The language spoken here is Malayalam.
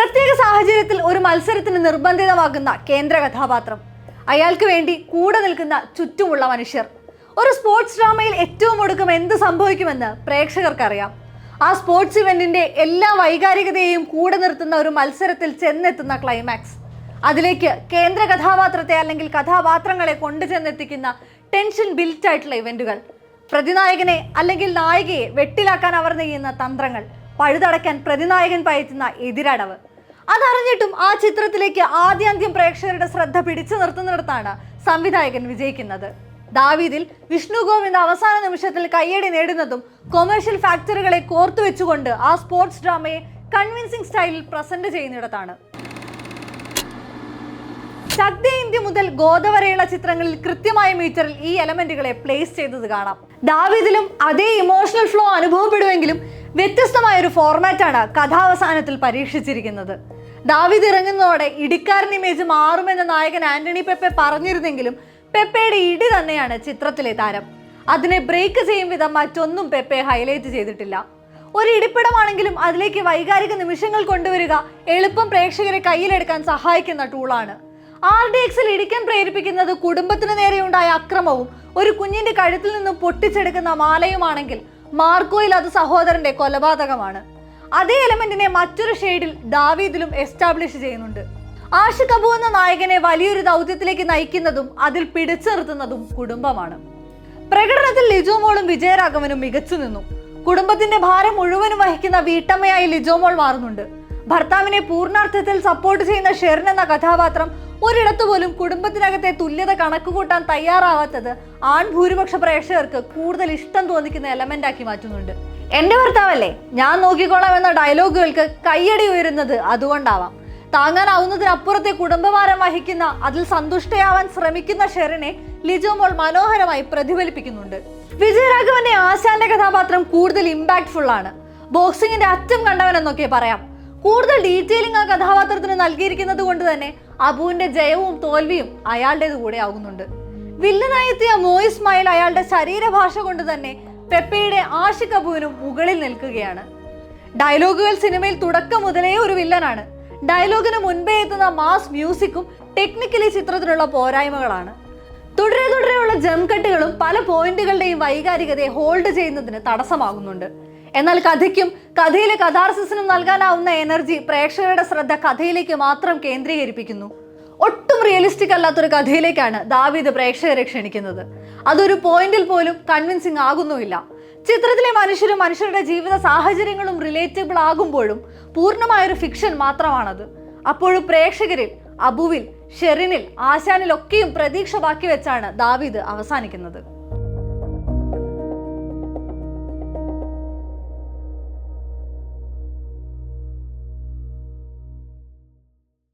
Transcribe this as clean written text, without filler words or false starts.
പ്രത്യേക സാഹചര്യത്തിൽ ഒരു മത്സരത്തിന് നിർബന്ധിതമാകുന്ന കേന്ദ്ര കഥാപാത്രം, അയാൾക്ക് വേണ്ടി കൂടെ നിൽക്കുന്ന ചുറ്റുമുള്ള മനുഷ്യർ. ഒരു സ്പോർട്സ് ഡ്രാമയിൽ ഏറ്റവും ഒടുക്കം എന്ത് സംഭവിക്കുമെന്ന് പ്രേക്ഷകർക്കറിയാം. ആ സ്പോർട്സ് ഇവന്റിന്റെ എല്ലാ വൈകാരികതയെയും കൂടെ നിർത്തുന്ന ഒരു മത്സരത്തിൽ ചെന്നെത്തുന്ന ക്ലൈമാക്സ്, അതിലേക്ക് കേന്ദ്ര കഥാപാത്രത്തെ അല്ലെങ്കിൽ കഥാപാത്രങ്ങളെ കൊണ്ടു ചെന്നെത്തിക്കുന്ന ടെൻഷൻ ബിൽറ്റ് ആയിട്ടുള്ള ഇവന്റുകൾ, പ്രതിനായകനെ അല്ലെങ്കിൽ നായികയെ വെട്ടിലാക്കാൻ അവർ നെയ്യുന്ന തന്ത്രങ്ങൾ, പഴുതടയ്ക്കാൻ പ്രതിനായകൻ പയറ്റുന്ന എതിരടവ്. അതറിഞ്ഞിട്ടും ആ ചിത്രത്തിലേക്ക് ആദ്യാന്ത്യം പ്രേക്ഷകരുടെ ശ്രദ്ധ പിടിച്ചു നിർത്തുന്നിടത്താണ് സംവിധായകൻ വിജയിക്കുന്നത്. ദാവീദിൽ വിഷ്ണു ഗോവിന്ദ് അവസാന നിമിഷത്തിൽ കയ്യടി നേടുന്നതും കൊമേഴ്ഷ്യൽ ഫാക്ടറികളെ കോർത്തുവെച്ചുകൊണ്ട് ആ സ്പോർട്സ് ഡ്രാമയെ കൺവിൻസിംഗ് സ്റ്റൈലിൽ പ്രസന്റ് ചെയ്യുന്നിടത്താണ്. ശക്തി ഇന്ത്യ മുതൽ ഗോദ വരെയുള്ള ചിത്രങ്ങളിൽ കൃത്യമായ മീറ്ററിൽ ഈ എലമെന്റുകളെ പ്ലേസ് ചെയ്തത് കാണാം. ദാവീദിലും അതേ ഇമോഷണൽ ഫ്ലോ അനുഭവപ്പെടുമെങ്കിലും വ്യത്യസ്തമായ ഒരു ഫോർമാറ്റാണ് കഥാവസാനത്തിൽ പരീക്ഷിച്ചിരിക്കുന്നത്. ദാവീദ് ഇറങ്ങുന്നതോടെ ഇടിക്കാരൻ ഇമേജ് മാറുമെന്ന് നായകൻ ആന്റണി പെപ്പെ പറഞ്ഞിരുന്നെങ്കിലും പെപ്പയുടെ ഇടി തന്നെയാണ് ചിത്രത്തിലെ താരം. അതിനെ ബ്രേക്ക് ചെയ്യും വിധം മറ്റൊന്നും പെപ്പെ ഹൈലൈറ്റ് ചെയ്തിട്ടില്ല. ഒരു ഇടിപ്പിടമാണെങ്കിലും അതിലേക്ക് വൈകാരിക നിമിഷങ്ങൾ കൊണ്ടുവരിക എളുപ്പം പ്രേക്ഷകരെ കയ്യിലെടുക്കാൻ സഹായിക്കുന്ന ടൂളാണ്. RDXൽ ഇടിക്കാൻ പ്രേരിപ്പിക്കുന്നത് കുടുംബത്തിന് നേരെയുണ്ടായ അക്രമവും ഒരു കുഞ്ഞിന്റെ കഴുത്തിൽ നിന്നും പൊട്ടിച്ചെടുക്കുന്ന മാലയുമാണെങ്കിൽ മാർക്കോയിൽ അത് സഹോദരന്റെ കൊലപാതകമാണ്. അതേ എലമെന്റിനെ മറ്റൊരു ഷെയ്ഡിൽ ദാവീദിലും എസ്റ്റാബ്ലിഷ് ചെയ്യുന്നുണ്ട്. ആഷിഖ് അബു എന്ന നായകനെ വലിയൊരു ദൗത്യത്തിലേക്ക് നയിക്കുന്നതും അതിൽ പിടിച്ചു നിർത്തുന്നതും കുടുംബമാണ്. പ്രകടനത്തിൽ ലിജോ മോളും വിജയരാഘവനും മികച്ചു നിന്നു. കുടുംബത്തിന്റെ ഭാരം മുഴുവനും വഹിക്കുന്ന വീട്ടമ്മയായി ലിജോ മോൾ മാറുന്നുണ്ട്. ഭർത്താവിനെ പൂർണ്ണാർത്ഥത്തിൽ സപ്പോർട്ട് ചെയ്യുന്ന ഷെറിൻ എന്ന കഥാപാത്രം ഒരിടത്തു പോലും കുടുംബത്തിനകത്തെ തുല്യത കണക്കുകൂട്ടാൻ തയ്യാറാവാത്തത് ആൺഭൂരിപക്ഷ പ്രേക്ഷകർക്ക് കൂടുതൽ ഇഷ്ടം തോന്നിക്കുന്ന എലമെന്റ് ആക്കി മാറ്റുന്നുണ്ട്. എന്റെ ഭർത്താവല്ലേ, ഞാൻ നോക്കിക്കോളാം എന്ന ഡയലോഗുകൾക്ക് കയ്യടി ഉയരുന്നത് അതുകൊണ്ടാവാം. താങ്ങാനാവുന്നതിനപ്പുറത്തെ കുടുംബഭാരം വഹിക്കുന്ന, അതിൽ സന്തുഷ്ടയാവാൻ ശ്രമിക്കുന്ന ഷെറിനെ ലിജോ മോൾ മനോഹരമായി പ്രതിഫലിപ്പിക്കുന്നുണ്ട്. വിജയരാഘവന്റെ ആശാന്റെ കഥാപാത്രം കൂടുതൽ ഇമ്പാക്ട്ഫുൾ ആണ്. ബോക്സിംഗിന്റെ അറ്റം കണ്ടവനെന്നൊക്കെ പറയാം. കൂടുതൽ ഡീറ്റെയിലിംഗ് ആ കഥാപാത്രത്തിന് നൽകിയിരിക്കുന്നത് കൊണ്ട് തന്നെ അബുവിന്റെ ജയവും തോൽവിയും അയാളുടേത് കൂടെ ആകുന്നുണ്ട്. വില്ലനായെത്തിയ മോയ് ഇസ്മായിൽ അയാളുടെ ശരീരഭാഷ കൊണ്ട് തന്നെ പെപ്പയുടെ ആഷിഖ് അബുവിനും മുകളിൽ നിൽക്കുകയാണ്. ഡയലോഗുകൾ സിനിമയിൽ തുടക്കം മുതലേ ഒരു വില്ലനാണ്. ഡയലോഗിന് മുൻപേ എത്തുന്ന മാസ് മ്യൂസിക്കും ടെക്നിക്കലി ചിത്രത്തിലുള്ള പോരായ്മകളാണ്. തുടരെയുള്ള ജംപ് കട്ടുകളും പല പോയിന്റുകളുടെയും വൈകാരികതയെ ഹോൾഡ് ചെയ്യുന്നതിന് തടസ്സമാകുന്നുണ്ട്. എന്നാൽ കഥയ്ക്കും കഥയിലെ കഥാർസിസിനും നൽകാനാവുന്ന എനർജി പ്രേക്ഷകരുടെ ശ്രദ്ധ കഥയിലേക്ക് മാത്രം കേന്ദ്രീകരിപ്പിക്കുന്നു. ഒട്ടും റിയലിസ്റ്റിക് അല്ലാത്തൊരു കഥയിലേക്കാണ് ദാവീദ് പ്രേക്ഷകരെ ക്ഷണിക്കുന്നത്. അതൊരു പോയിന്റിൽ പോലും കൺവിൻസിംഗ് ആകുന്നുമില്ല. ചിത്രത്തിലെ മനുഷ്യരും മനുഷ്യരുടെ ജീവിത സാഹചര്യങ്ങളും റിലേറ്റബിൾ ആകുമ്പോഴും പൂർണ്ണമായൊരു ഫിക്ഷൻ മാത്രമാണത്. അപ്പോഴും പ്രേക്ഷകരിൽ, അബുവിൽ, ഷെറിനിൽ, ആശാനിൽ ഒക്കെയും പ്രതീക്ഷ ബാക്കി വെച്ചാണ് ദാവീദ് അവസാനിക്കുന്നത്.